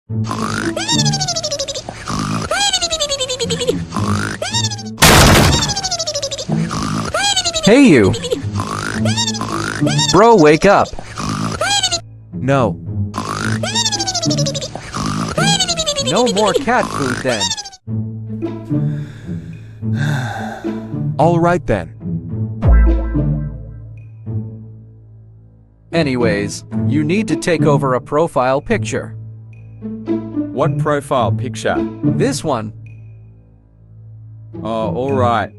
Hey you! Bro, wake up! No. No more cat food then. Alright then. Anyways, you need to take over a profile picture. What profile picture? This one. Oh, alright.